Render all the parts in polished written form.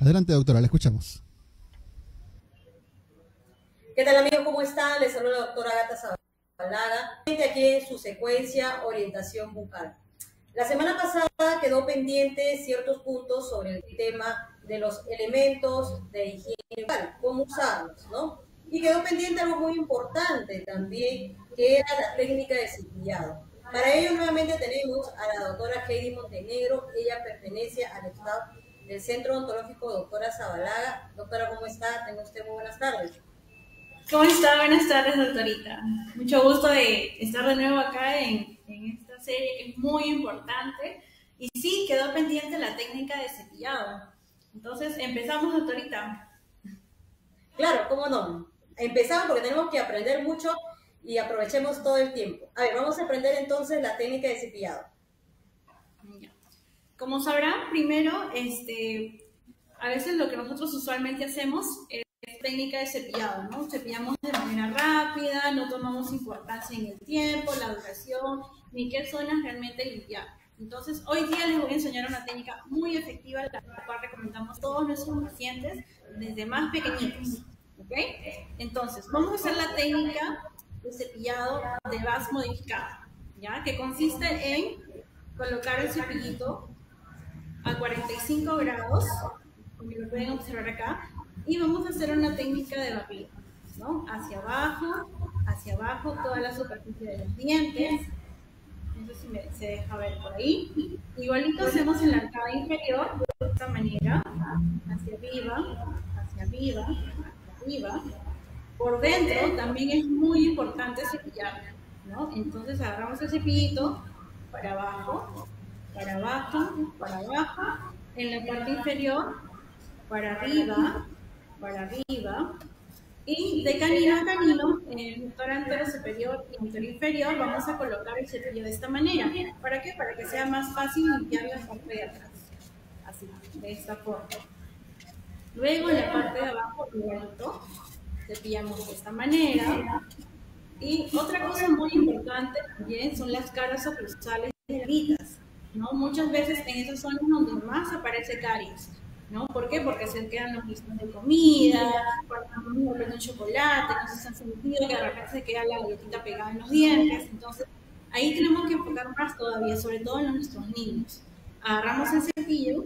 Adelante, doctora, la escuchamos. ¿Qué tal, amigos? ¿Cómo están? Les saluda la doctora Agata Zabalaga, aquí en su secuencia Orientación Bucal. La semana pasada quedó pendiente ciertos puntos sobre el tema de los elementos de higiene bucal, cómo usarlos, ¿no? Y quedó pendiente algo muy importante también, que era la técnica de cepillado. Para ello, nuevamente tenemos a la doctora Heidi Montenegro. Ella pertenece al staff del Centro Odontológico Doctora Zabalaga. Doctora, ¿cómo está? Tenga usted muy buenas tardes. ¿Cómo está? Buenas tardes, doctorita. Mucho gusto de estar de nuevo acá en esta serie que es muy importante. Y sí, quedó pendiente la técnica de cepillado. Entonces, empezamos, doctorita. Claro, cómo no. Empezamos porque tenemos que aprender mucho y aprovechemos todo el tiempo. A ver, vamos a aprender entonces la técnica de cepillado. Como sabrán, primero, a veces lo que nosotros usualmente hacemos es técnica de cepillado, ¿no? Cepillamos de manera rápida, no tomamos importancia en el tiempo, la duración, ni qué zonas realmente limpiar. Entonces, hoy día les voy a enseñar una técnica muy efectiva, la cual recomendamos a todos nuestros pacientes desde más pequeñitos, ¿ok? Entonces, vamos a hacer la técnica de cepillado de VAS modificada, ¿ya? Que consiste en colocar el cepillito a 45 grados, como lo pueden observar acá, y vamos a hacer una técnica de barrido, ¿no? Hacia abajo, toda la superficie de los dientes. No sé si se deja ver por ahí. Igualito hacemos en la arcada inferior, de esta manera, hacia arriba, hacia arriba, hacia arriba. Por dentro también es muy importante cepillar, ¿no? Entonces agarramos el cepillito para abajo, para abajo, para abajo, en la parte inferior, para arriba, y de canino a canino, en el sector antero superior y antero inferior, vamos a colocar el cepillo de esta manera. ¿Para qué? Para que sea más fácil limpiar la parte de atrás, así, de esta forma. Luego en la parte de abajo, igualito, cepillamos de esta manera. Y otra cosa muy importante también son las caras oclusales y heridas, ¿no? Muchas veces en esas zonas donde más aparece caries, ¿no? ¿Por qué? Porque se quedan los restos de comida, cuando uno prende un chocolate, no sé si han sentido que de repente se queda la galletita pegada en los dientes. Entonces, ahí tenemos que enfocar más todavía, sobre todo en nuestros niños. Agarramos el cepillo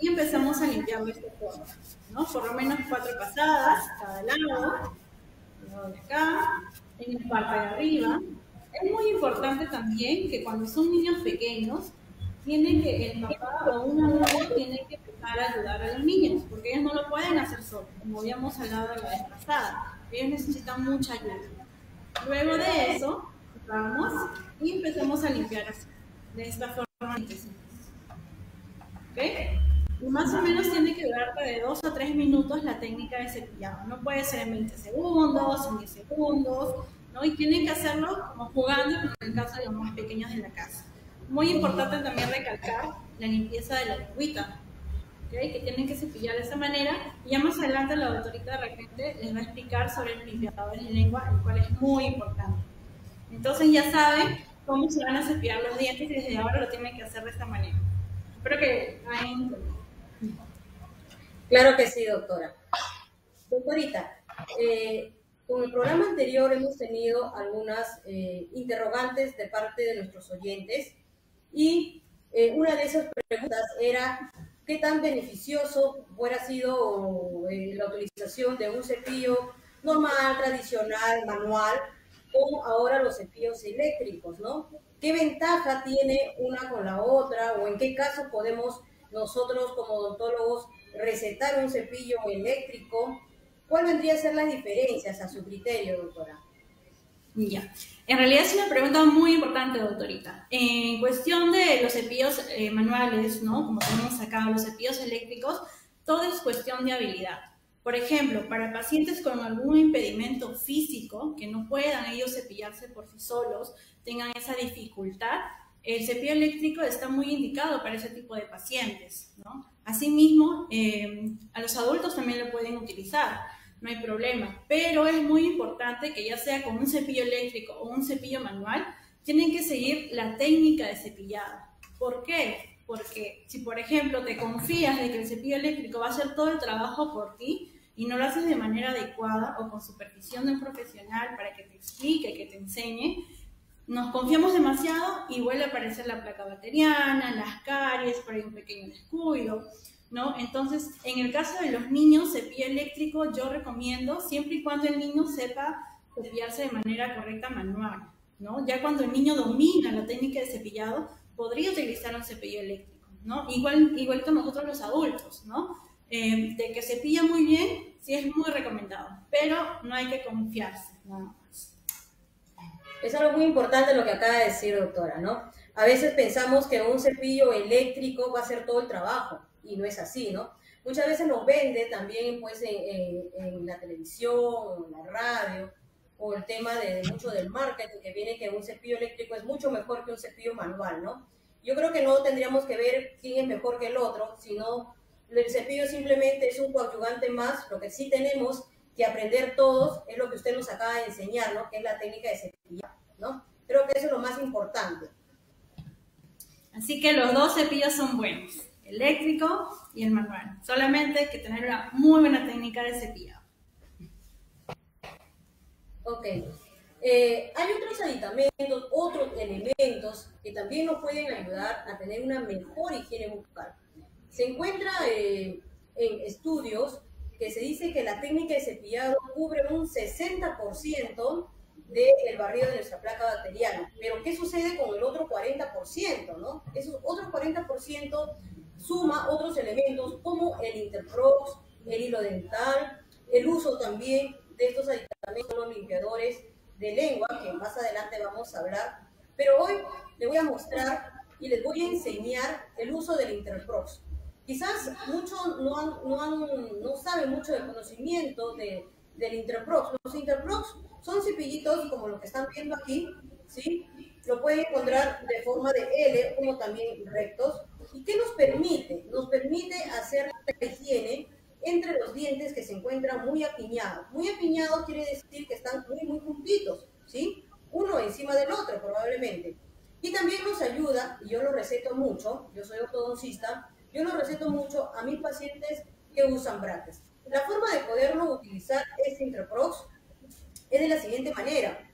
y empezamos a limpiarlo de esta forma, ¿no? Por lo menos 4 pasadas, cada lado, de acá, en la parte de arriba. Es muy importante también que cuando son niños pequeños, el papá o una madre tiene que empezar a ayudar a los niños, porque ellos no lo pueden hacer solos, como habíamos hablado la vez pasada. Ellos necesitan mucha ayuda. Luego de eso, vamos y empezamos a limpiar así, de esta forma. ¿Ok? Y más o menos tiene que durar de 2 a 3 minutos la técnica de cepillado. No puede ser en 20 segundos, en 10 segundos, ¿no? Y tienen que hacerlo como jugando, en el caso de los más pequeños de la casa. Muy importante también recalcar la limpieza de la lengüita, ¿okay? Que tienen que cepillar de esa manera. Y ya más adelante la doctorita de repente les va a explicar sobre los limpiadores de lengua, el cual es muy importante. Entonces ya saben cómo se van a cepillar los dientes y desde ahora lo tienen que hacer de esta manera. Espero que hayan entendido. Claro que sí, doctora. Doctorita, con el programa anterior hemos tenido algunas interrogantes de parte de nuestros oyentes y una de esas preguntas era ¿qué tan beneficioso hubiera sido la utilización de un cepillo normal, tradicional, manual, o ahora los cepillos eléctricos, ¿no? ¿Qué ventaja tiene una con la otra o en qué caso podemos nosotros como odontólogos recetar un cepillo eléctrico? ¿Cuál vendría a ser las diferencias a su criterio, doctora? Ya, en realidad es una pregunta muy importante, doctorita. En cuestión de los cepillos manuales, ¿no? Como tenemos acá, los cepillos eléctricos, todo es cuestión de habilidad. Por ejemplo, para pacientes con algún impedimento físico, que no puedan ellos cepillarse por sí solos, tengan esa dificultad, el cepillo eléctrico está muy indicado para ese tipo de pacientes, ¿no? Asimismo, a los adultos también lo pueden utilizar, no hay problema, pero es muy importante que ya sea con un cepillo eléctrico o un cepillo manual, tienen que seguir la técnica de cepillado, ¿Por qué? Porque si, por ejemplo, te confías de que el cepillo eléctrico va a hacer todo el trabajo por ti y no lo haces de manera adecuada o con supervisión de un profesional para que te explique, que te enseñe, nos confiamos demasiado y vuelve a aparecer la placa bacteriana, las caries, por ahí un pequeño descuido, ¿no? Entonces, en el caso de los niños, cepillo eléctrico yo recomiendo siempre y cuando el niño sepa cepillarse de manera correcta manual, ¿no? Ya cuando el niño domina la técnica de cepillado, podría utilizar un cepillo eléctrico, ¿no? Igual que nosotros los adultos, ¿no? De que cepilla muy bien, sí es muy recomendado, pero no hay que confiarse, nada más. Es algo muy importante lo que acaba de decir, doctora, ¿no? A veces pensamos que un cepillo eléctrico va a hacer todo el trabajo, y no es así, ¿no? Muchas veces nos vende también, pues, en la televisión, en la radio, o el tema de mucho del marketing, que viene que un cepillo eléctrico es mucho mejor que un cepillo manual, ¿no? Yo creo que no tendríamos que ver quién es mejor que el otro, sino el cepillo simplemente es un coadyuvante más. Lo que sí tenemos que aprender todos es lo que usted nos acaba de enseñar, ¿no? Que es la técnica de cepillar, ¿no? Creo que eso es lo más importante. Así que los dos cepillos son buenos, el eléctrico y el manual. Solamente hay que tener una muy buena técnica de cepillado. Ok. Hay otros aditamentos, otros elementos que también nos pueden ayudar a tener una mejor higiene bucal. Se encuentra en estudios que se dice que la técnica de cepillado cubre un 60% del barrido de nuestra placa bacteriana. Pero ¿qué sucede con el otro 40%, ¿no? Esos otros 40% suma otros elementos como el Interprox, el hilo dental, el uso también de estos aditamentos, los limpiadores de lengua, que más adelante vamos a hablar. Pero hoy les voy a mostrar y les voy a enseñar el uso del Interprox. Quizás muchos no saben mucho del conocimiento del Interprox. Los Interprox son cepillitos como los que están viendo aquí, ¿sí? Lo pueden encontrar de forma de L, como también rectos. ¿Y qué nos permite? Nos permite hacer la higiene entre los dientes que se encuentran muy apiñados. Muy apiñados quiere decir que están muy juntitos, ¿sí? Uno encima del otro, probablemente. Y también nos ayuda, y yo lo receto mucho, yo soy ortodoncista, yo lo receto mucho a mis pacientes que usan brackets. La forma de poderlo utilizar este Interprox es de la siguiente manera.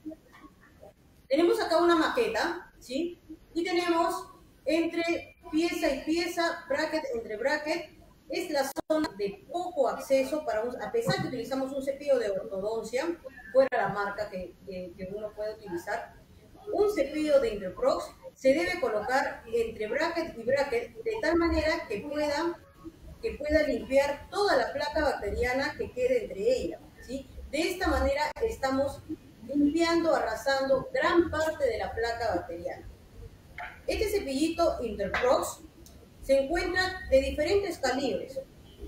Tenemos acá una maqueta, ¿sí? Y tenemos entre pieza y pieza, bracket entre bracket, es la zona de poco acceso para a pesar que utilizamos un cepillo de ortodoncia, fuera la marca que uno puede utilizar, un cepillo de Interprox se debe colocar entre bracket y bracket de tal manera que pueda limpiar toda la placa bacteriana que quede entre ellas, ¿sí? De esta manera estamos limpiando, arrasando gran parte de la placa bacteriana. Este cepillito Interprox se encuentra de diferentes calibres.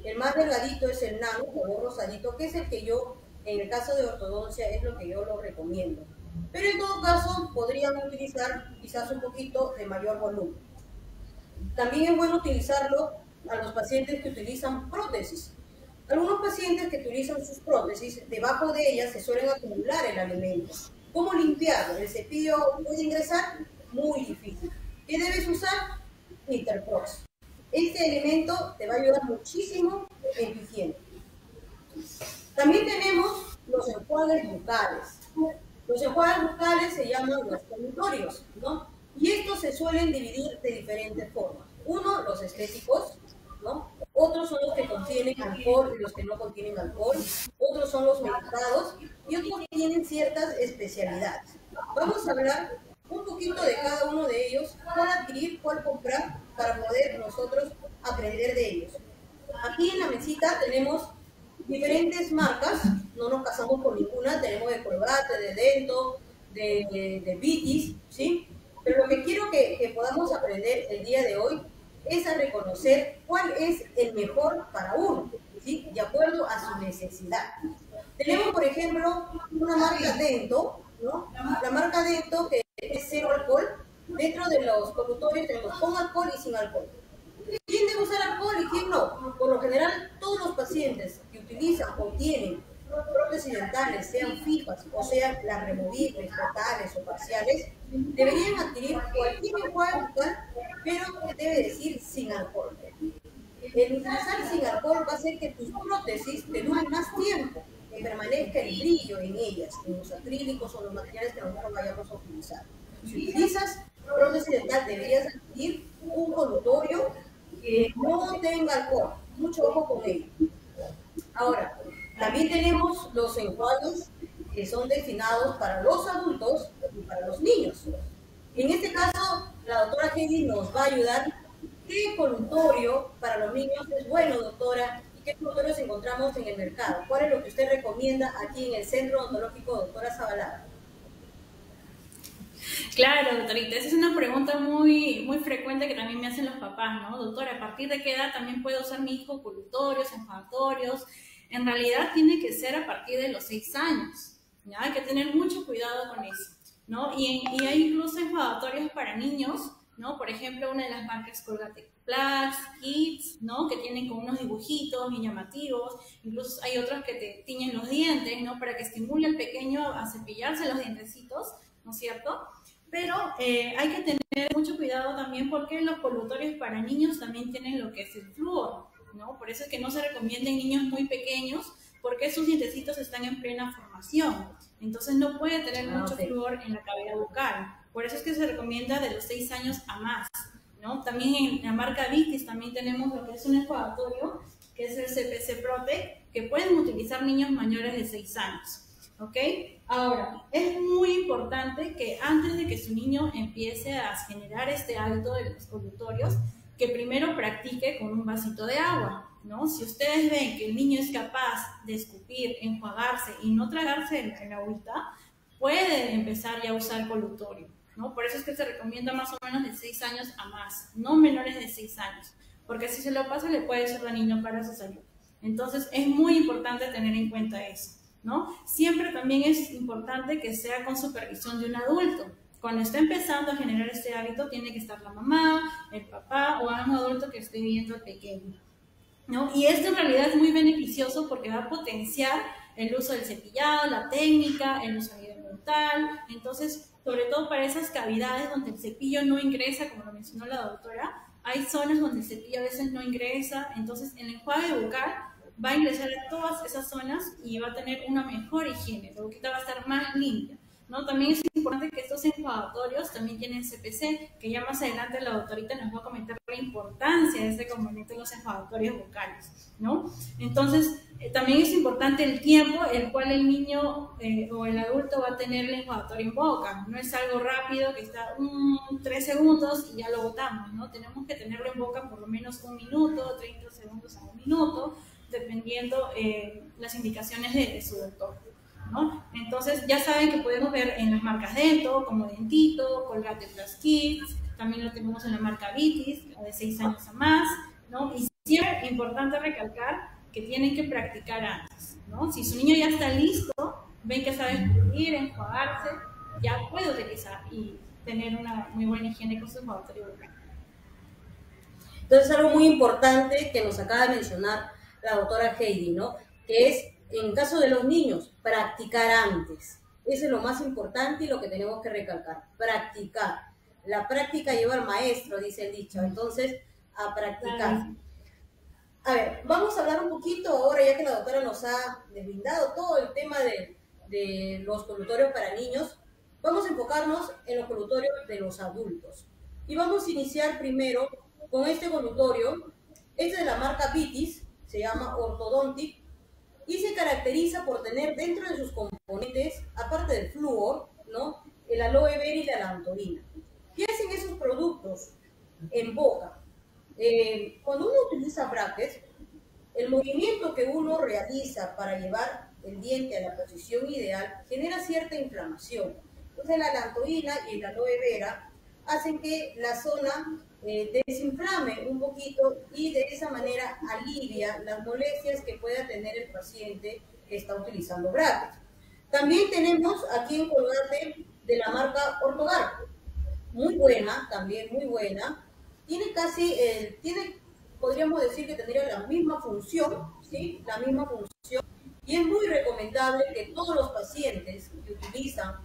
El más delgadito es el nano, color rosadito, que es el que yo, en el caso de ortodoncia, es lo que yo lo recomiendo. Pero en todo caso, podrían utilizar quizás un poquito de mayor volumen. También es bueno utilizarlo a los pacientes que utilizan prótesis. Algunos pacientes que utilizan sus prótesis, debajo de ellas se suelen acumular el alimento. ¿Cómo limpiarlo? ¿El cepillo puede ingresar? Muy difícil. ¿Qué debes usar? Interprox. Este elemento te va a ayudar muchísimo en tu higiene. También tenemos los enjuagues bucales. Los enjuagues bucales se llaman los colutorios, ¿no? Y estos se suelen dividir de diferentes formas. Uno, los estéticos, ¿no? Otros son los que contienen alcohol y los que no contienen alcohol. Otros son los medicados y otros tienen ciertas especialidades. Vamos a hablar un poquito de cada uno de ellos, cuál adquirir, cuál comprar, para poder nosotros aprender de ellos. Aquí en la mesita tenemos diferentes marcas, no nos casamos con ninguna, tenemos de Colgate, de Dento, de Vitis, ¿sí? Pero lo que quiero que podamos aprender el día de hoy es a reconocer cuál es el mejor para uno, ¿sí? De acuerdo a su necesidad. Tenemos, por ejemplo, una marca Dento, ¿no? La marca Dento que es cero alcohol. Dentro de los colutorios tenemos con alcohol y sin alcohol. ¿Quién debe usar alcohol y quién no? Por lo general, todos los pacientes que utilizan o tienen prótesis dentales, sean fijas o sean las removibles, totales o parciales, deberían adquirir cualquier enjuague bucal, pero que debe decir sin alcohol. El utilizar sin alcohol va a hacer que tus prótesis te duren más tiempo, que permanezca el brillo en ellas, en los acrílicos o los materiales que nosotros vayamos a utilizar. Si utilizas prótesis dental, deberías adquirir un colutorio que no tenga alcohol. Mucho ojo con ello. Ahora, también tenemos los enjuagues que son destinados para los adultos y para los niños. En este caso, la doctora Heidi nos va a ayudar. ¿Qué colutorio para los niños es bueno, doctora? ¿Y qué colutorios encontramos en el mercado? ¿Cuál es lo que usted recomienda aquí en el Centro Odontológico Doctora Zavalada? Claro, doctorita, esa es una pregunta muy frecuente que también me hacen los papás, ¿no? Doctora, ¿a partir de qué edad también puede usar mi hijo colutorios, enjuagatorios? En realidad tiene que ser a partir de los 6 años, ¿ya? Hay que tener mucho cuidado con eso, ¿no? Y hay incluso enjuagatorios para niños, ¿no? Por ejemplo, una de las marcas Colgate Plus, Kids, ¿no? Que tienen con unos dibujitos bien llamativos. Incluso hay otros que te tiñen los dientes, ¿no? Para que estimule al pequeño a cepillarse los dientecitos, ¿no es cierto? Pero hay que tener mucho cuidado también porque los colutorios para niños también tienen lo que es el flúor, ¿no? Por eso es que no se recomienda en niños muy pequeños porque sus dientecitos están en plena formación. Entonces no puede tener mucho flúor en la cavidad bucal. Por eso es que se recomienda de los 6 años a más, ¿no? También en la marca Vitis también tenemos lo que es un enjuagatorio, que es el CPC Protect, que pueden utilizar niños mayores de 6 años. ¿Ok? Ahora, es muy importante que antes de que su niño empiece a generar este hábito de los colutorios, que primero practique con un vasito de agua, ¿no? Si ustedes ven que el niño es capaz de escupir, enjuagarse y no tragarse el agüita, puede empezar ya a usar colutorio, ¿no? Por eso es que se recomienda más o menos de 6 años a más, no menores de 6 años, porque si se lo pasa le puede ser dañino para su salud. Entonces, es muy importante tener en cuenta eso, ¿no? Siempre también es importante que sea con supervisión de un adulto. Cuando está empezando a generar este hábito, tiene que estar la mamá, el papá o un adulto que esté viendo al pequeño, ¿no? Y esto en realidad es muy beneficioso porque va a potenciar el uso del cepillado, la técnica, el uso dental. Entonces, sobre todo para esas cavidades donde el cepillo no ingresa, como lo mencionó la doctora, hay zonas donde el cepillo a veces no ingresa. Entonces, el enjuague bucal va a ingresar a todas esas zonas y va a tener una mejor higiene. La boquita va a estar más limpia, ¿no? También es importante que estos enjuagatorios también tienen CPC, que ya más adelante la doctorita nos va a comentar la importancia de este componente en los enjuagatorios bucales, ¿no? Entonces, también es importante el tiempo el cual el niño o el adulto va a tener el enjuagatorio en boca. No es algo rápido que está 3 segundos y ya lo botamos, ¿no? Tenemos que tenerlo en boca por lo menos 1 minuto, 30 segundos a 1 minuto, dependiendo las indicaciones de su doctor, ¿no? Entonces ya saben que podemos ver en las marcas Dento, como Dentito, Colgate Plus Kids, también lo tenemos en la marca Vitis, de 6 años a más, ¿no? Y siempre es importante recalcar que tienen que practicar antes, ¿no? Si su niño ya está listo, ven que sabe escupir, enjuagarse, ya puede utilizar y tener una muy buena higiene con su enjuagatorio bucal. Entonces, algo muy importante que nos acaba de mencionar la doctora Heidi, ¿no? Que es, en caso de los niños, practicar antes. Eso es lo más importante y lo que tenemos que recalcar, practicar. La práctica lleva al maestro, dice el dicho, entonces, a practicar. A ver, vamos a hablar un poquito ahora, ya que la doctora nos ha deslindado todo el tema de los colutorios para niños, vamos a enfocarnos en los colutorios de los adultos. Y vamos a iniciar primero con este colutorio. Este es de la marca Vitis, se llama Orthodontic, y se caracteriza por tener dentro de sus componentes, aparte del flúor, ¿no?, el aloe vera y la lantorina. ¿Qué hacen esos productos en boca? Cuando uno utiliza brackets, el movimiento que uno realiza para llevar el diente a la posición ideal genera cierta inflamación. Entonces la lantorina y el aloe vera hacen que la zona desinflame un poquito y de esa manera alivia las molestias que pueda tener el paciente que está utilizando brackets. También tenemos aquí en Colgate de la marca Ortogar, muy buena, también muy buena. Tiene casi, podríamos decir que tendría la misma función, ¿sí? La misma función. Y es muy recomendable que todos los pacientes que utilizan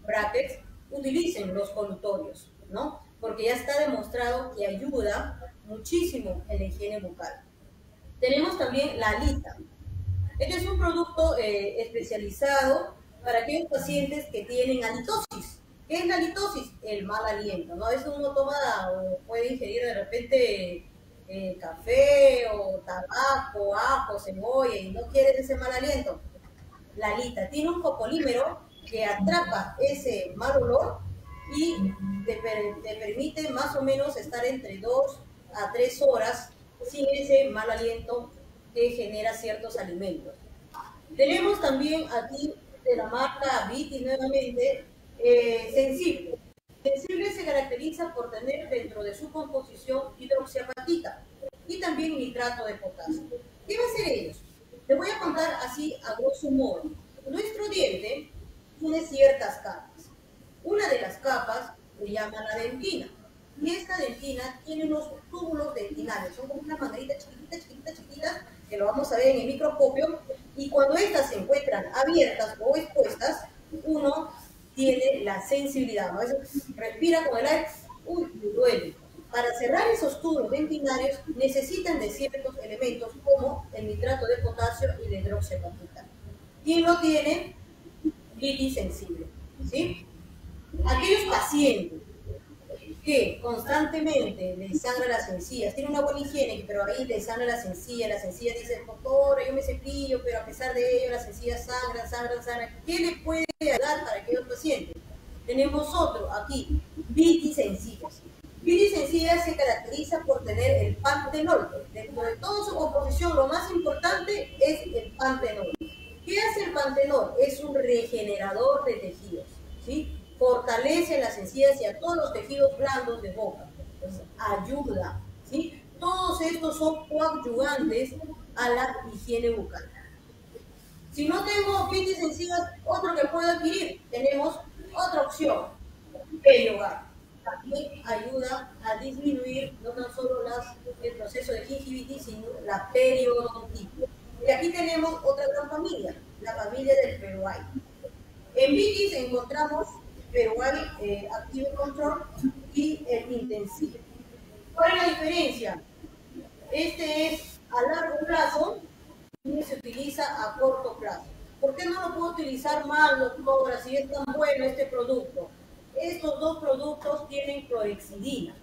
brackets utilicen los colutorios, ¿no? Porque ya está demostrado que ayuda muchísimo en la higiene bucal. Tenemos también la alita. Este es un producto especializado para aquellos pacientes que tienen halitosis. ¿Qué es la halitosis? El mal aliento, ¿no? A veces uno toma o puede ingerir de repente café o tabaco, ajo, cebolla y no quiere ese mal aliento. La alita tiene un copolímero que atrapa ese mal olor y te permite más o menos estar entre 2 a 3 horas sin ese mal aliento que genera ciertos alimentos. Tenemos también aquí de la marca Viti nuevamente, Sensible. Sensible se caracteriza por tener dentro de su composición hidroxiapatita y también nitrato de potasio. ¿Qué va a hacer ellos? Les voy a contar así a grosso modo. Nuestro diente tiene ciertas capas. Una de las capas se llama la dentina. Y esta dentina tiene unos túbulos dentinales, son como unas mangueritas chiquititas, que lo vamos a ver en el microscopio, y cuando estas se encuentran abiertas o expuestas, uno tiene la sensibilidad, ¿no? A veces respira con el aire, uy, me duele. Para cerrar esos túbulos dentinarios necesitan de ciertos elementos como el nitrato de potasio y la hidroxiapatita. ¿Quién lo tiene? Vitis sensible, ¿sí? Aquellos pacientes que constantemente les sangra las encías, tiene una buena higiene, pero ahí les sangra las encías dicen, doctor, yo me cepillo, pero a pesar de ello las encías sangran. ¿Qué le puede ayudar para aquellos pacientes? Tenemos otro aquí, vitis sencillas. Vitis sencillas se caracteriza por tener el pantenol. Dentro de toda su composición, lo más importante es el pantenol. ¿Qué hace el pantenol? Es un regenerador de tejidos, ¿sí? Fortalece las encías y a todos los tejidos blandos de boca. Entonces, ayuda, ¿sí? Todos estos son coadyuvantes a la higiene bucal. Si no tengo vitis sencillas, otro que puedo adquirir, tenemos otra opción, Periogar. También ayuda a disminuir no tan solo el proceso de gingivitis, sino la periodontitis. Y aquí tenemos otra gran familia, la familia del Peroay. En vitis encontramos Peroay Active Control y el Intensive. ¿Cuál es la diferencia? Este es a largo plazo y se utiliza a corto plazo. ¿Por qué no lo puedo utilizar más, doctora, si es tan bueno este producto? Estos dos productos tienen clorexidina.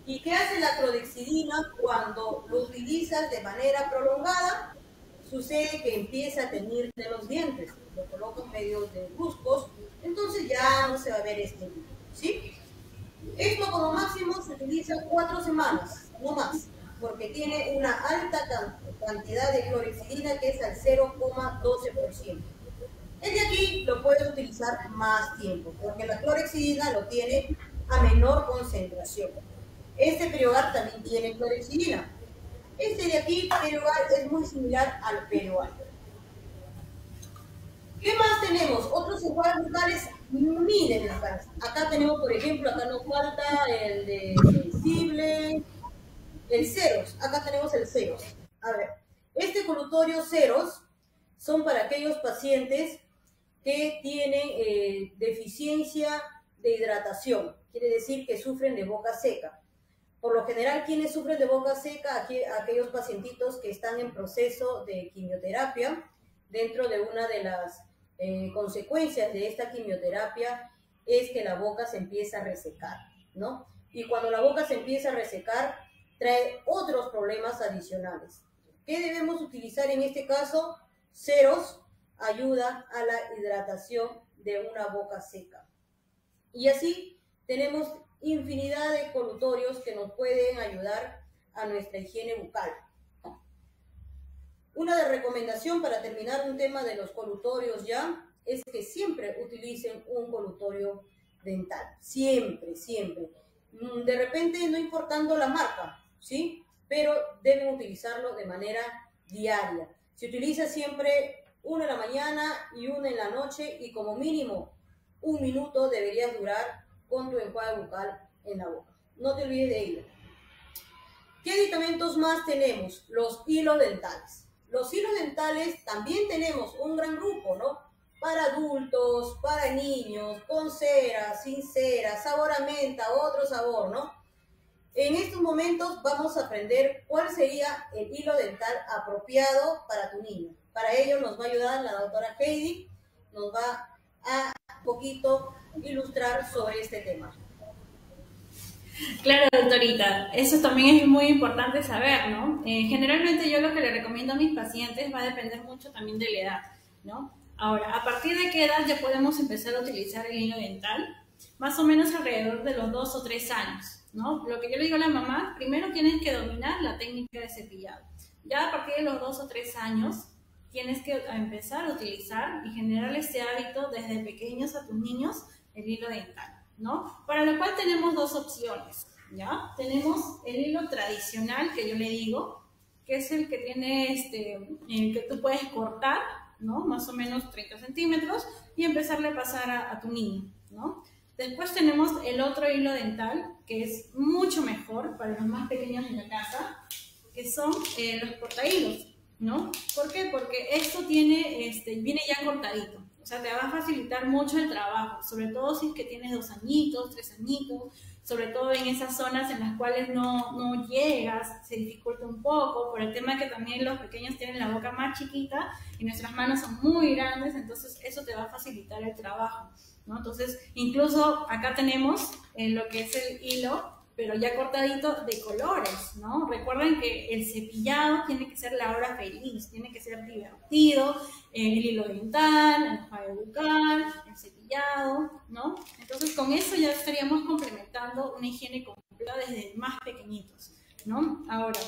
¿Y qué hace la clorexidina cuando lo utilizas de manera prolongada? Sucede que empieza a teñirte los dientes, lo colocas medio de bruscos, entonces ya no se va a ver este tipo, ¿sí? Esto como máximo se utiliza 4 semanas, no más, porque tiene una alta cantidad de clorexidina que es al 0,12%. El de aquí lo puedes utilizar más tiempo, porque la clorexidina lo tiene a menor concentración. Este Periogar también tiene clorexidina. Este de aquí, Periogar, es muy similar al Peroay. ¿Qué más tenemos? Otros enjuagues bucales, miren acá tenemos, por ejemplo, acá nos falta el de Sensible, el Ceros. Acá tenemos el Ceros. A ver, este colutorio Ceros son para aquellos pacientes que tienen deficiencia de hidratación. Quiere decir que sufren de boca seca. Por lo general, ¿quiénes sufren de boca seca? Aquellos pacientitos que están en proceso de quimioterapia. Dentro de una de las consecuencias de esta quimioterapia es que la boca se empieza a resecar, ¿no? Y cuando la boca se empieza a resecar, trae otros problemas adicionales. ¿Qué debemos utilizar en este caso? Ceros ayuda a la hidratación de una boca seca. Y así tenemos infinidad de colutorios que nos pueden ayudar a nuestra higiene bucal. Una recomendación para terminar un tema de los colutorios ya es que siempre utilicen un colutorio dental. Siempre, siempre. De repente no importando la marca, ¿sí? Pero deben utilizarlo de manera diaria. Se utiliza siempre uno en la mañana y uno en la noche y como mínimo 1 minuto deberías durar con tu enjuague bucal en la boca. No te olvides de ello. ¿Qué aditamentos más tenemos? Los hilos dentales. los hilos dentales también tenemos un gran grupo, ¿no? Para adultos, para niños, con cera, sin cera, sabor a menta, otro sabor, ¿no? En estos momentos vamos a aprender cuál sería el hilo dental apropiado para tu niño. Para ello nos va a ayudar la doctora Heidi, nos va a un poquito ilustrar sobre este tema. Claro, doctorita, eso también es muy importante saber, ¿no? Generalmente yo lo que le recomiendo a mis pacientes va a depender mucho también de la edad, ¿no? Ahora, ¿a partir de qué edad ya podemos empezar a utilizar el hilo dental? Más o menos alrededor de los 2 o 3 años, ¿no? Lo que yo le digo a la mamá, primero tienes que dominar la técnica de cepillado. Ya a partir de los 2 o 3 años tienes que empezar a utilizar y generar ese hábito desde pequeños a tus niños, el hilo dental, ¿no? Para lo cual tenemos dos opciones, ¿ya? Tenemos el hilo tradicional, que yo le digo, que es el que tiene, el que tú puedes cortar, ¿no? Más o menos 30 centímetros y empezarle a pasar a tu niño, ¿no? Después tenemos el otro hilo dental, que es mucho mejor para los más pequeños de la casa, que son los portahilos, ¿no? ¿Por qué? Porque esto tiene, viene ya cortadito. O sea, te va a facilitar mucho el trabajo, sobre todo si es que tienes 2 añitos, 3 añitos, sobre todo en esas zonas en las cuales no llegas, se dificulta un poco, por el tema que también los pequeños tienen la boca más chiquita y nuestras manos son muy grandes, entonces eso te va a facilitar el trabajo, ¿no? Entonces, incluso acá tenemos lo que es el hilo, pero ya cortadito de colores, ¿no? Recuerden que el cepillado tiene que ser la hora feliz, tiene que ser divertido, el hilo dental, el enjuague bucal, el cepillado, ¿no? Entonces con eso ya estaríamos complementando una higiene completa desde más pequeñitos, ¿no? Ahora,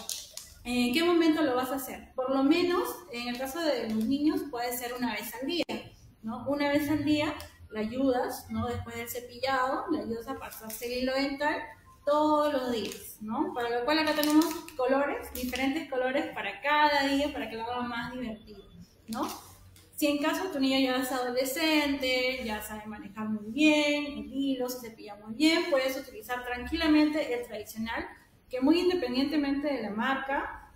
¿en qué momento lo vas a hacer? Por lo menos, en el caso de los niños, puede ser una vez al día, ¿no? Una vez al día le ayudas, ¿no? Después del cepillado, le ayudas a pasarse el hilo dental todos los días, ¿no? Para lo cual acá tenemos colores, diferentes colores para cada día, para que lo haga más divertido, ¿no? Si en caso tu niño ya es adolescente, ya sabe manejar muy bien el hilo, se cepilla muy bien, puedes utilizar tranquilamente el tradicional, que muy independientemente de la marca,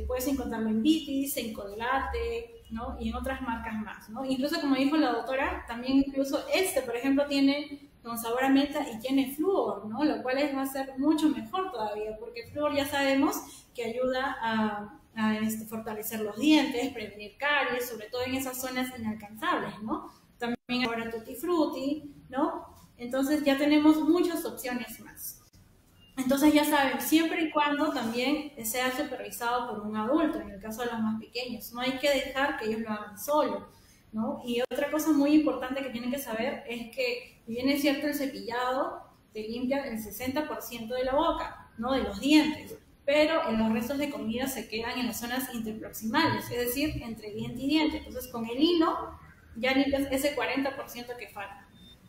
puedes encontrarlo en Vitis, en Colgate, ¿no? Y en otras marcas más, ¿no? Incluso como dijo la doctora, también incluso por ejemplo, tiene con sabor a menta y tiene flúor, ¿no? Lo cual va a ser mucho mejor todavía, porque el flúor ya sabemos que ayuda a fortalecer los dientes, prevenir caries, sobre todo en esas zonas inalcanzables, ¿no? También ahora tutti frutti, ¿no? Entonces ya tenemos muchas opciones más. Entonces ya saben, siempre y cuando también sea supervisado por un adulto, en el caso de los más pequeños. No hay que dejar que ellos lo hagan solo, ¿no? Y otra cosa muy importante que tienen que saber es que, si bien es cierto, el cepillado te limpia el 60% de la boca, ¿no? De los dientes, pero en los restos de comida se quedan en las zonas interproximales, es decir, entre diente y diente. Entonces con el hilo ya limpias ese 40% que falta.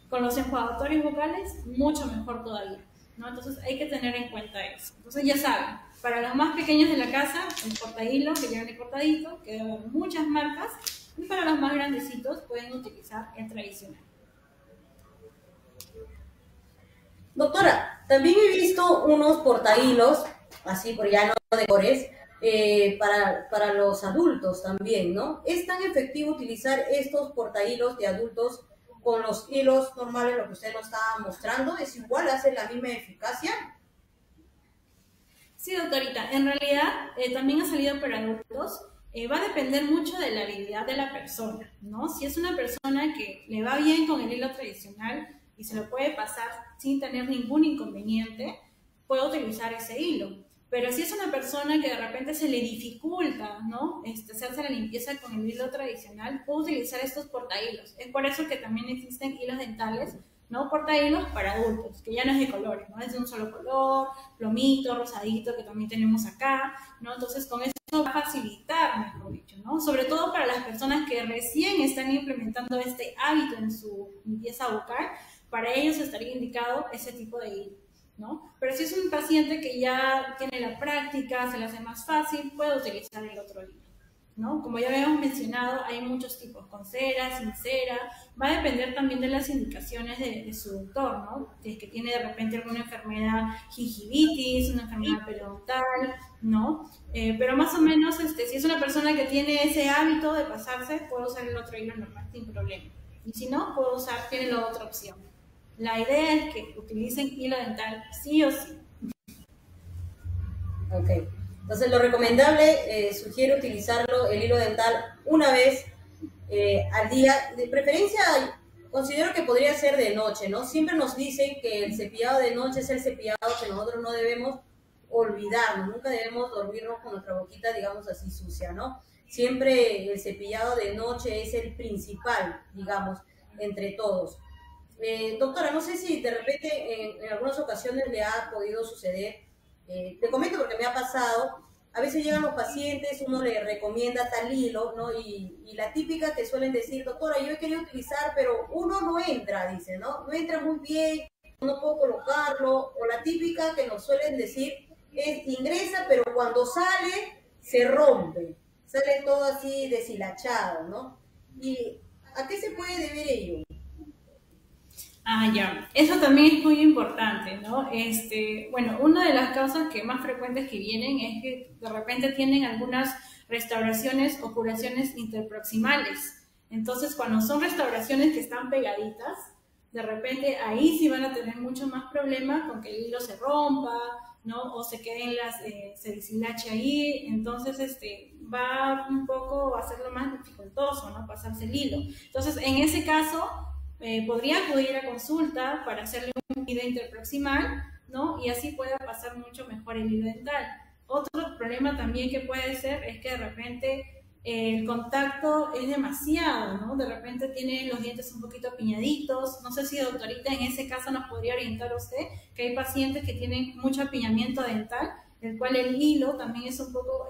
Con los enjuagatorios bucales, mucho mejor todavía, ¿no? Entonces hay que tener en cuenta eso. Entonces ya saben, para los más pequeños de la casa, el cortahilo, que ya viene cortadito, que debe haber muchas marcas, y para los más grandecitos pueden utilizar el tradicional. Doctora, también he visto unos portahilos, así por ya no de colores, para los adultos también, ¿no? ¿Es tan efectivo utilizar estos portahilos de adultos con los hilos normales, lo que usted nos estaba mostrando? ¿Es igual, hace la misma eficacia? Sí, doctorita, en realidad también ha salido para adultos. Va a depender mucho de la habilidad de la persona, ¿no? Si es una persona que le va bien con el hilo tradicional y se lo puede pasar sin tener ningún inconveniente, puede utilizar ese hilo. Pero si es una persona que de repente se le dificulta, ¿no? Se hace la limpieza con el hilo tradicional, puede utilizar estos portahilos. Es por eso que también existen hilos dentales, ¿no? Portahilos para adultos, que ya no es de colores, ¿no? Es de un solo color, plomito, rosadito, que también tenemos acá, ¿no? Entonces con eso va a facilitar, mejor dicho, ¿no? Sobre todo para las personas que recién están implementando este hábito en su limpieza bucal, para ellos estaría indicado ese tipo de hilo, ¿no? Pero si es un paciente que ya tiene la práctica, se le hace más fácil, puede utilizar el otro hilo. ¿no? Como ya habíamos mencionado, hay muchos tipos, con cera, sin cera, va a depender también de las indicaciones de su doctor, ¿no? Si es que tiene de repente alguna enfermedad, gingivitis, una enfermedad periodontal, ¿no? Pero más o menos, si es una persona que tiene ese hábito de pasarse, puede usar el otro hilo normal sin problema. Y si no, puede usar, tiene la otra opción. La idea es que utilicen hilo dental sí o sí. Ok. Entonces, lo recomendable, sugiero utilizarlo, el hilo dental, una vez al día. De preferencia, considero que podría ser de noche, ¿no? Siempre nos dicen que el cepillado de noche es el cepillado que nosotros no debemos olvidarnos. Nunca debemos dormirnos con nuestra boquita, digamos así, sucia, ¿no? Siempre el cepillado de noche es el principal, digamos, entre todos. Doctora, no sé si de repente en algunas ocasiones le ha podido suceder, te comento porque me ha pasado, a veces llegan los pacientes, uno le recomienda tal hilo, ¿no? Y la típica que suelen decir, doctora, yo he querido utilizar, pero uno no entra, dice, ¿no? No entra muy bien, no puedo colocarlo, o la típica que nos suelen decir es ingresa, pero cuando sale, se rompe, sale todo así deshilachado, ¿no? ¿Y a qué se puede deber ello? Ah, ya. Eso también es muy importante, ¿no? Bueno, una de las causas que más frecuentes que vienen es que de repente tienen algunas restauraciones o curaciones interproximales. Entonces, cuando son restauraciones que están pegaditas, de repente ahí sí van a tener mucho más problemas con que el hilo se rompa, ¿no? O se queden se deshilache ahí. Entonces, va un poco a hacerlo más dificultoso, ¿no? Pasarse el hilo. Entonces, en ese caso podría acudir a consulta para hacerle un video interproximal, ¿no? Y así pueda pasar mucho mejor el hilo dental. Otro problema también que puede ser es que de repente el contacto es demasiado, ¿no? De repente tiene los dientes un poquito apiñaditos. No sé si, doctorita, en ese caso nos podría orientar usted, que hay pacientes que tienen mucho apiñamiento dental, el cual el hilo también es un poco,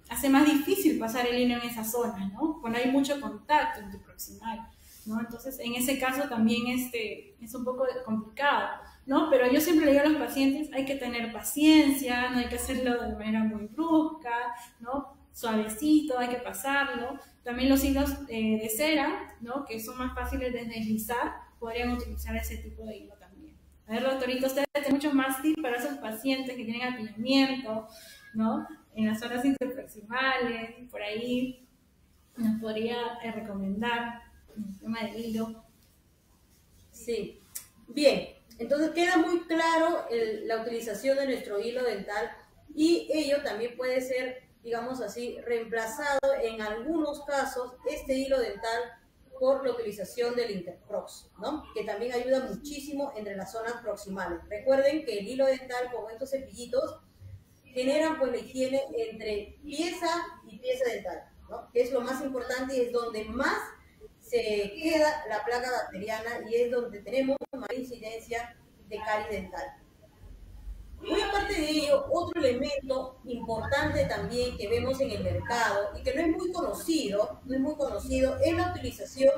hace más difícil pasar el hilo en esa zona, ¿no? Cuando hay mucho contacto interproximal, ¿no? Entonces, en ese caso también es un poco complicado, ¿no? Pero yo siempre le digo a los pacientes, hay que tener paciencia, no hay que hacerlo de manera muy brusca, ¿no? Suavecito, hay que pasarlo. También los hilos de cera, ¿no? Que son más fáciles de deslizar, podrían utilizar ese tipo de hilo también. A ver, doctorito, usted tiene muchos más tips para esos pacientes que tienen apiñamiento, ¿no? En las zonas interproximales, por ahí nos podría recomendar el tema del hilo. Sí, bien, entonces queda muy claro la utilización de nuestro hilo dental y ello también puede ser, digamos así, reemplazado en algunos casos este hilo dental por la utilización del Interprox, ¿no? Que también ayuda muchísimo entre las zonas proximales. Recuerden que el hilo dental con estos cepillitos generan pues la higiene entre pieza y pieza dental, ¿no? Que es lo más importante y es donde más se queda la placa bacteriana y es donde tenemos mayor incidencia de caries dental. Muy aparte de ello, otro elemento importante también que vemos en el mercado y que no es muy conocido, es la utilización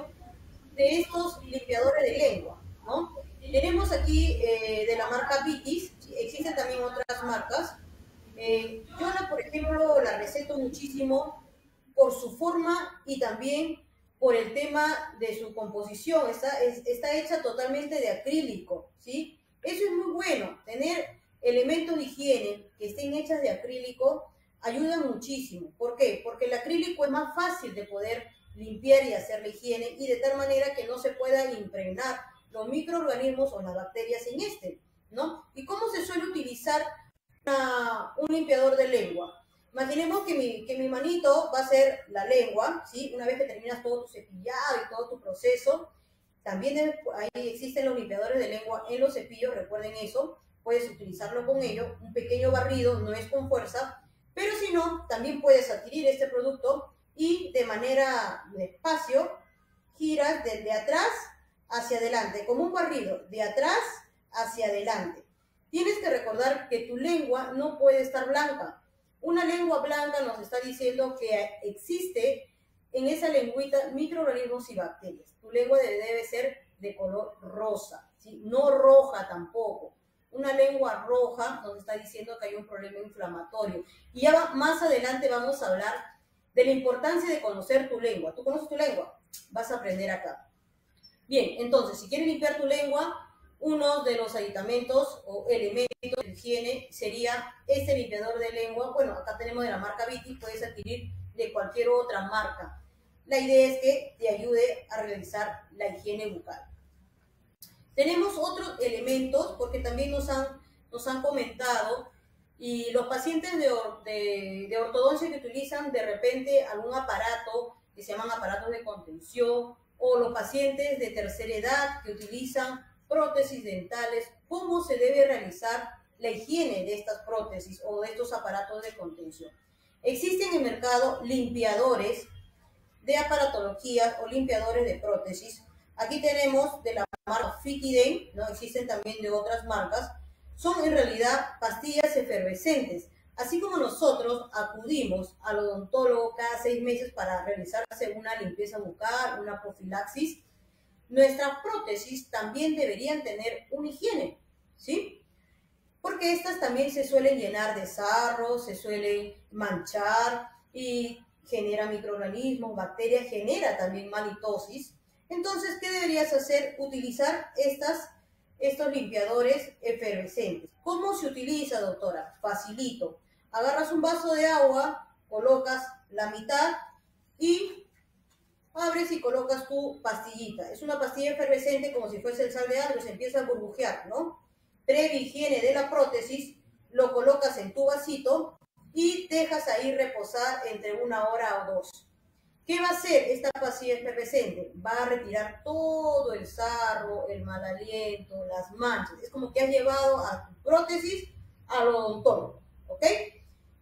de estos limpiadores de lengua, ¿no? Tenemos aquí de la marca Vitis, existen también otras marcas. Yo, por ejemplo, la receto muchísimo por su forma y también por el tema de su composición. Está hecha totalmente de acrílico, ¿sí? Eso es muy bueno. Tener elementos de higiene que estén hechas de acrílico ayuda muchísimo. ¿Por qué? Porque el acrílico es más fácil de poder limpiar y hacer la higiene y de tal manera que no se pueda impregnar los microorganismos o las bacterias en ¿no? ¿Y cómo se suele utilizar un limpiador de lengua? Imaginemos que mi manito va a ser la lengua, ¿sí? Una vez que terminas todo tu cepillado y todo tu proceso, también ahí existen los limpiadores de lengua en los cepillos, recuerden eso, puedes utilizarlo con ello, un pequeño barrido, no es con fuerza, pero si no, también puedes adquirir este producto y de manera despacio giras desde atrás hacia adelante, como un barrido, de atrás hacia adelante. Tienes que recordar que tu lengua no puede estar blanca. Una lengua blanca nos está diciendo que existe en esa lengüita microorganismos y bacterias. Tu lengua debe ser de color rosa, ¿sí? No roja tampoco. Una lengua roja nos está diciendo que hay un problema inflamatorio. Y ya más adelante vamos a hablar de la importancia de conocer tu lengua. ¿Tú conoces tu lengua? Vas a aprender acá. Bien, entonces, si quieres limpiar tu lengua, uno de los aditamentos o elementos de higiene sería este limpiador de lengua. Bueno, acá tenemos de la marca Vitis, puedes adquirir de cualquier otra marca. La idea es que te ayude a realizar la higiene bucal. Tenemos otros elementos, porque también nos han comentado, y los pacientes de ortodoncia que utilizan de repente algún aparato que se llaman aparatos de contención, o los pacientes de tercera edad que utilizan prótesis dentales, ¿cómo se debe realizar la higiene de estas prótesis o de estos aparatos de contención? Existen en el mercado limpiadores de aparatología o limpiadores de prótesis. Aquí tenemos de la marca Fitidem, ¿no? Existen también de otras marcas. Son en realidad pastillas efervescentes. Así como nosotros acudimos al odontólogo cada 6 meses para realizarse una limpieza bucal, una profilaxis, nuestras prótesis también deberían tener una higiene, ¿sí? Porque estas también se suelen llenar de sarro, se suelen manchar y genera microorganismos, bacterias, genera también malitosis. Entonces, ¿qué deberías hacer? Utilizar estos limpiadores efervescentes. ¿Cómo se utiliza, doctora? Facilito. Agarras un vaso de agua, colocas la mitad y abres y colocas tu pastillita. Es una pastilla efervescente como si fuese el sal de agua, se empieza a burbujear, ¿no? Previa higiene de la prótesis, lo colocas en tu vasito y dejas ahí reposar entre 1 hora o 2. ¿Qué va a hacer esta pastilla efervescente? Va a retirar todo el sarro, el mal aliento, las manchas. Es como que has llevado a tu prótesis al odontólogo, ¿ok?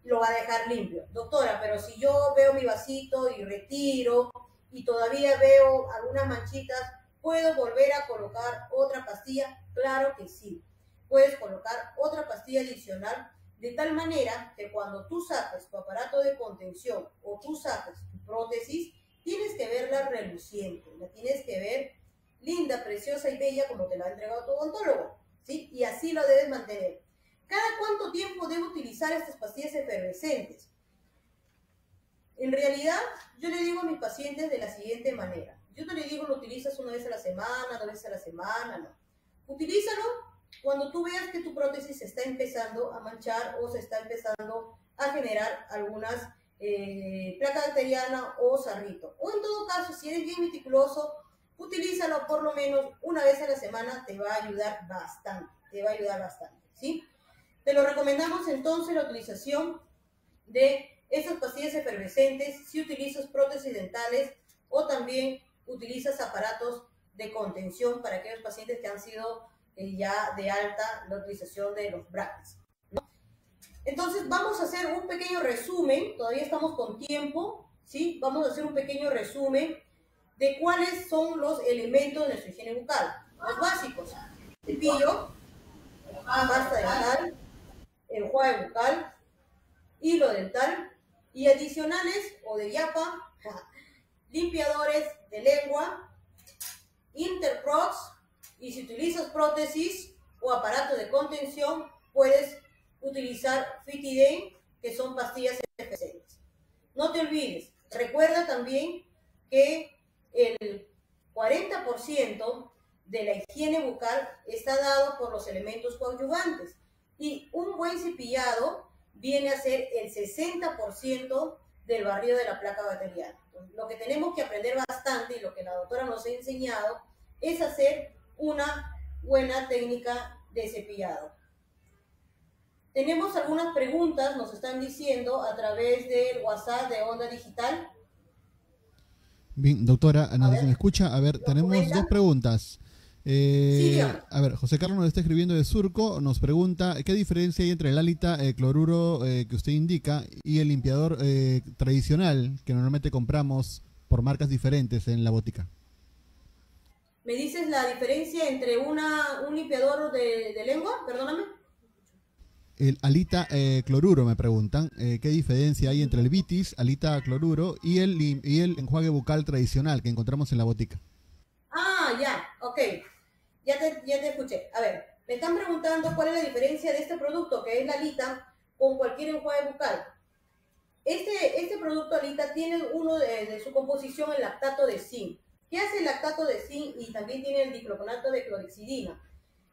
Lo va a dejar limpio. Doctora, pero si yo veo mi vasito y retiro y todavía veo algunas manchitas, ¿puedo volver a colocar otra pastilla? Claro que sí. Puedes colocar otra pastilla adicional de tal manera que cuando tú saques tu aparato de contención o tú saques tu prótesis, tienes que verla reluciente, la tienes que ver linda, preciosa y bella como te la ha entregado tu odontólogo, ¿sí? Y así lo debes mantener. ¿Cada cuánto tiempo debo utilizar estas pastillas efervescentes? En realidad, yo le digo a mis pacientes de la siguiente manera. Yo no le digo lo utilizas 1 vez a la semana, 2 veces a la semana, no. Utilízalo cuando tú veas que tu prótesis se está empezando a manchar o se está empezando a generar algunas placa bacteriana o sarrito. O en todo caso, si eres bien meticuloso, utilízalo por lo menos 1 vez a la semana, te va a ayudar bastante, ¿sí? Te lo recomendamos entonces la utilización de estas pastillas efervescentes si utilizas prótesis dentales o también utilizas aparatos de contención para aquellos pacientes que han sido ya de alta la utilización de los brackets, ¿no? Entonces vamos a hacer un pequeño resumen, todavía estamos con tiempo, ¿sí? Vamos a hacer un pequeño resumen de cuáles son los elementos de nuestra higiene bucal. Los básicos: cepillo, pasta dental, enjuague bucal, hilo dental y adicionales o de yapa, limpiadores de lengua, Interprox, y si utilizas prótesis o aparato de contención, puedes utilizar Fitidem, que son pastillas efervescentes. No te olvides, recuerda también que el 40% de la higiene bucal está dado por los elementos coadyuvantes y un buen cepillado viene a ser el 60% del barrido de la placa bacteriana. Entonces, lo que tenemos que aprender bastante y lo que la doctora nos ha enseñado es hacer una buena técnica de cepillado. Tenemos algunas preguntas, nos están diciendo a través del WhatsApp de Onda Digital. Bien, doctora, ¿nos escucha? A ver, tenemos 2 preguntas. Sí, a ver, José Carlos nos está escribiendo de Surco, nos pregunta ¿qué diferencia hay entre el Alita cloruro que usted indica y el limpiador tradicional que normalmente compramos por marcas diferentes en la botica? ¿Me dices la diferencia entre un limpiador de lengua? Perdóname. El Alita cloruro, me preguntan. ¿Qué diferencia hay entre el Vitis, Alita cloruro y el enjuague bucal tradicional que encontramos en la botica? Ah, ya, ok. Ya te escuché. A ver, me están preguntando cuál es la diferencia de este producto, que es la Alita, con cualquier enjuague bucal. Este producto, Alita, tiene uno de su composición el lactato de zinc. ¿Qué hace el lactato de zinc? Y también tiene el diclofenaco de clorhexidina,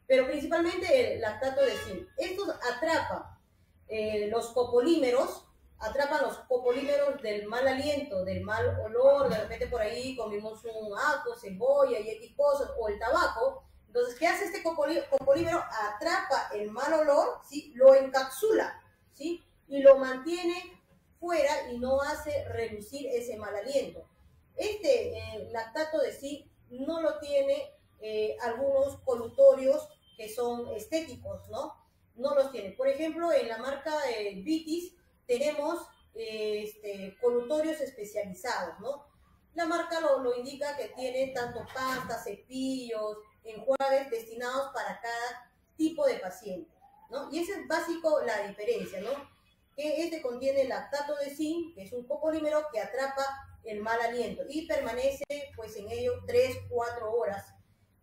pero principalmente el lactato de zinc. Estos atrapan los copolímeros, del mal aliento, del mal olor. De repente por ahí comimos un ajo, cebolla y X cosas, o el tabaco. Entonces, ¿qué hace este copolímero? Atrapa el mal olor, ¿sí? Lo encapsula, ¿sí? Y lo mantiene fuera y no hace reducir ese mal aliento. Este lactato de zinc no lo tiene algunos colutorios que son estéticos, ¿no? No los tiene. Por ejemplo, en la marca Vitis tenemos colutorios especializados, ¿no? La marca lo indica que tiene tanto pastas, cepillos, enjuagues destinados para cada tipo de paciente, ¿no? Y ese es básico la diferencia, ¿no? Que este contiene lactato de zinc, que es un copolímero que atrapa el mal aliento y permanece pues en ello 3-4 horas,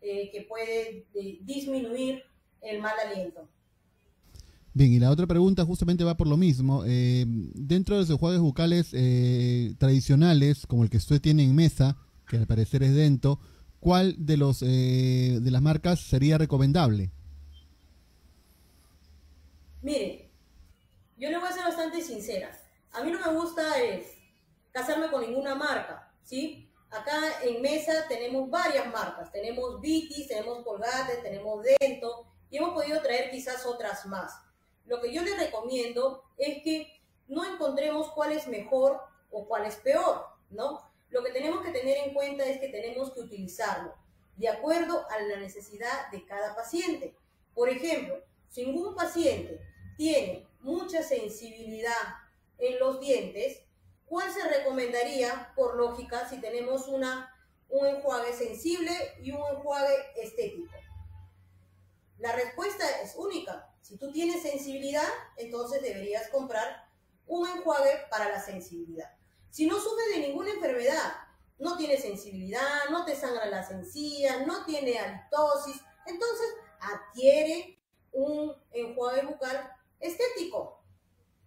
que puede disminuir el mal aliento. Bien, y la otra pregunta justamente va por lo mismo. Dentro de los enjuagues bucales tradicionales, como el que usted tiene en mesa, que al parecer es Dento, ¿cuál de las marcas sería recomendable? Mire, yo le voy a ser bastante sincera. A mí no me gusta casarme con ninguna marca, ¿sí? Acá en mesa tenemos varias marcas. Tenemos Vitis, tenemos Colgate, tenemos Dento, y hemos podido traer quizás otras más. Lo que yo les recomiendo es que no encontremos cuál es mejor o cuál es peor, ¿no? Lo que tenemos que tener en cuenta es que tenemos que utilizarlo de acuerdo a la necesidad de cada paciente. Por ejemplo, si un paciente tiene mucha sensibilidad en los dientes, ¿cuál se recomendaría por lógica si tenemos un enjuague sensible y un enjuague estético? La respuesta es única. Si tú tienes sensibilidad, entonces deberías comprar un enjuague para la sensibilidad. Si no sufres de ninguna enfermedad, no tienes sensibilidad, no te sangran las encías, no tiene halitosis, entonces adquiere un enjuague bucal estético,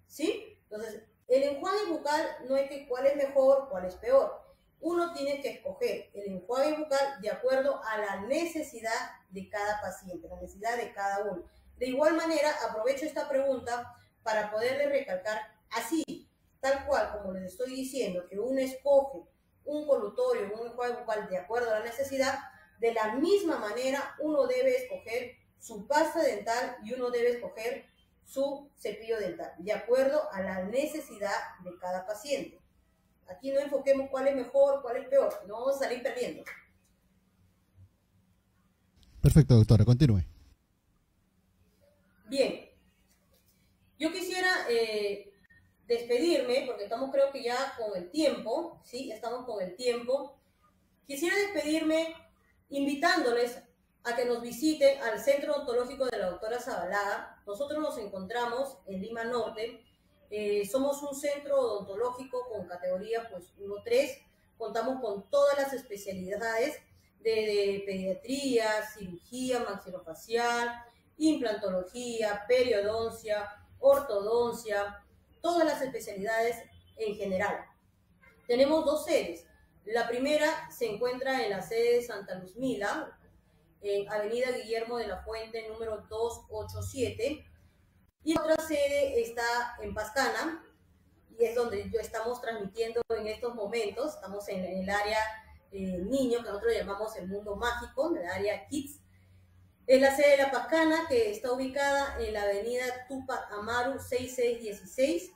¿sí? Entonces, el enjuague bucal no es que cuál es mejor, cuál es peor. Uno tiene que escoger el enjuague bucal de acuerdo a la necesidad de cada paciente, la necesidad de cada uno. De igual manera, aprovecho esta pregunta para poderles recalcar así, tal cual como les estoy diciendo, que uno escoge un colutorio, un enjuague bucal de acuerdo a la necesidad, de la misma manera uno debe escoger su pasta dental y uno debe escoger su cepillo dental, de acuerdo a la necesidad de cada paciente. Aquí no enfoquemos cuál es mejor, cuál es peor, no vamos a salir perdiendo. Perfecto, doctora, continúe. Bien, yo quisiera despedirme, porque estamos creo que ya con el tiempo, ¿sí? Estamos con el tiempo. Quisiera despedirme invitándoles a que nos visiten al Centro Odontológico de la doctora Zabalaga. Nosotros nos encontramos en Lima Norte. Somos un centro odontológico con categoría pues 1-3. Contamos con todas las especialidades de pediatría, cirugía maxilofacial, implantología, periodoncia, ortodoncia, todas las especialidades en general. Tenemos 2 sedes. La primera se encuentra en la sede de Santa Luzmila, en Avenida Guillermo de la Fuente, número 287. Y la otra sede está en Pascana, y es donde estamos transmitiendo en estos momentos. Estamos en el área niño, que nosotros llamamos el mundo mágico, en el área Kids. Es la sede de la Pascana, que está ubicada en la avenida Tupac Amaru 6616.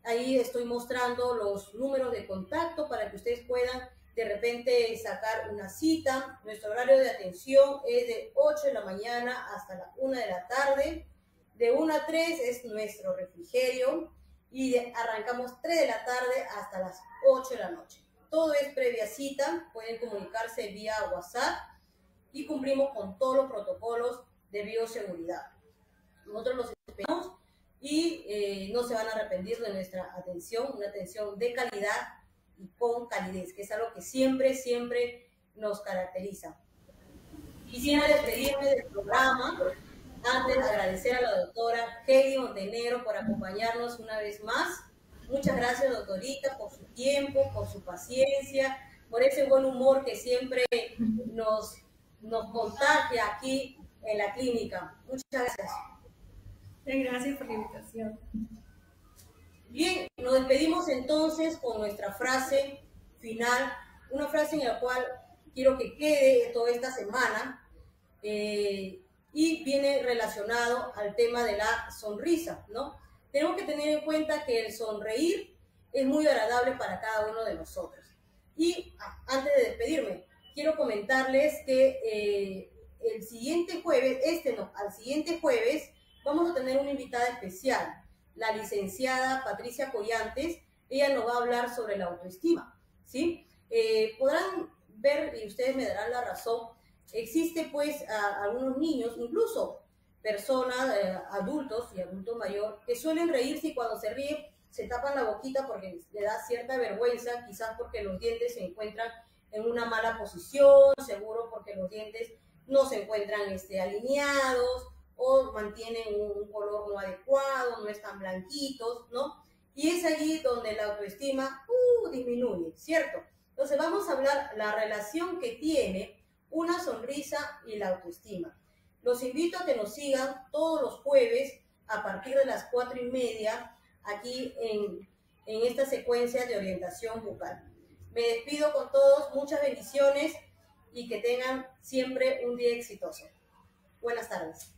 Ahí estoy mostrando los números de contacto para que ustedes puedan de repente sacar una cita. Nuestro horario de atención es de 8 de la mañana hasta la 1 de la tarde. De 1 a 3 es nuestro refrigerio y arrancamos 3 de la tarde hasta las 8 de la noche. Todo es previa cita, pueden comunicarse vía WhatsApp y cumplimos con todos los protocolos de bioseguridad. Nosotros los esperamos y no se van a arrepentir de nuestra atención, una atención de calidad y con calidez, que es algo que siempre, siempre nos caracteriza. Quisiera despedirme del programa, antes de agradecer a la doctora Heidi Montenegro por acompañarnos una vez más. Muchas gracias, doctorita, por su tiempo, por su paciencia, por ese buen humor que siempre nos contagia aquí en la clínica. Muchas gracias. Gracias por la invitación. Bien, nos despedimos entonces con nuestra frase final, una frase en la cual quiero que quede toda esta semana y viene relacionado al tema de la sonrisa, ¿no? Tenemos que tener en cuenta que el sonreír es muy agradable para cada uno de nosotros. Y antes de despedirme, quiero comentarles que el siguiente jueves, al siguiente jueves, vamos a tener una invitada especial, la licenciada Patricia Collantes. Ella nos va a hablar sobre la autoestima, ¿sí? Podrán ver, y ustedes me darán la razón, existe pues algunos niños, incluso personas, adultos y adultos mayores, que suelen reírse y cuando se ríen se tapan la boquita porque le da cierta vergüenza, quizás porque los dientes se encuentran en una mala posición, seguro porque los dientes no se encuentran alineados o mantienen un color no adecuado, no están blanquitos, ¿no? Y es allí donde la autoestima disminuye, ¿cierto? Entonces vamos a hablar la relación que tiene una sonrisa y la autoestima. Los invito a que nos sigan todos los jueves a partir de las 4:30 aquí en esta secuencia de orientación bucal. Me despido con todos, muchas bendiciones y que tengan siempre un día exitoso. Buenas tardes.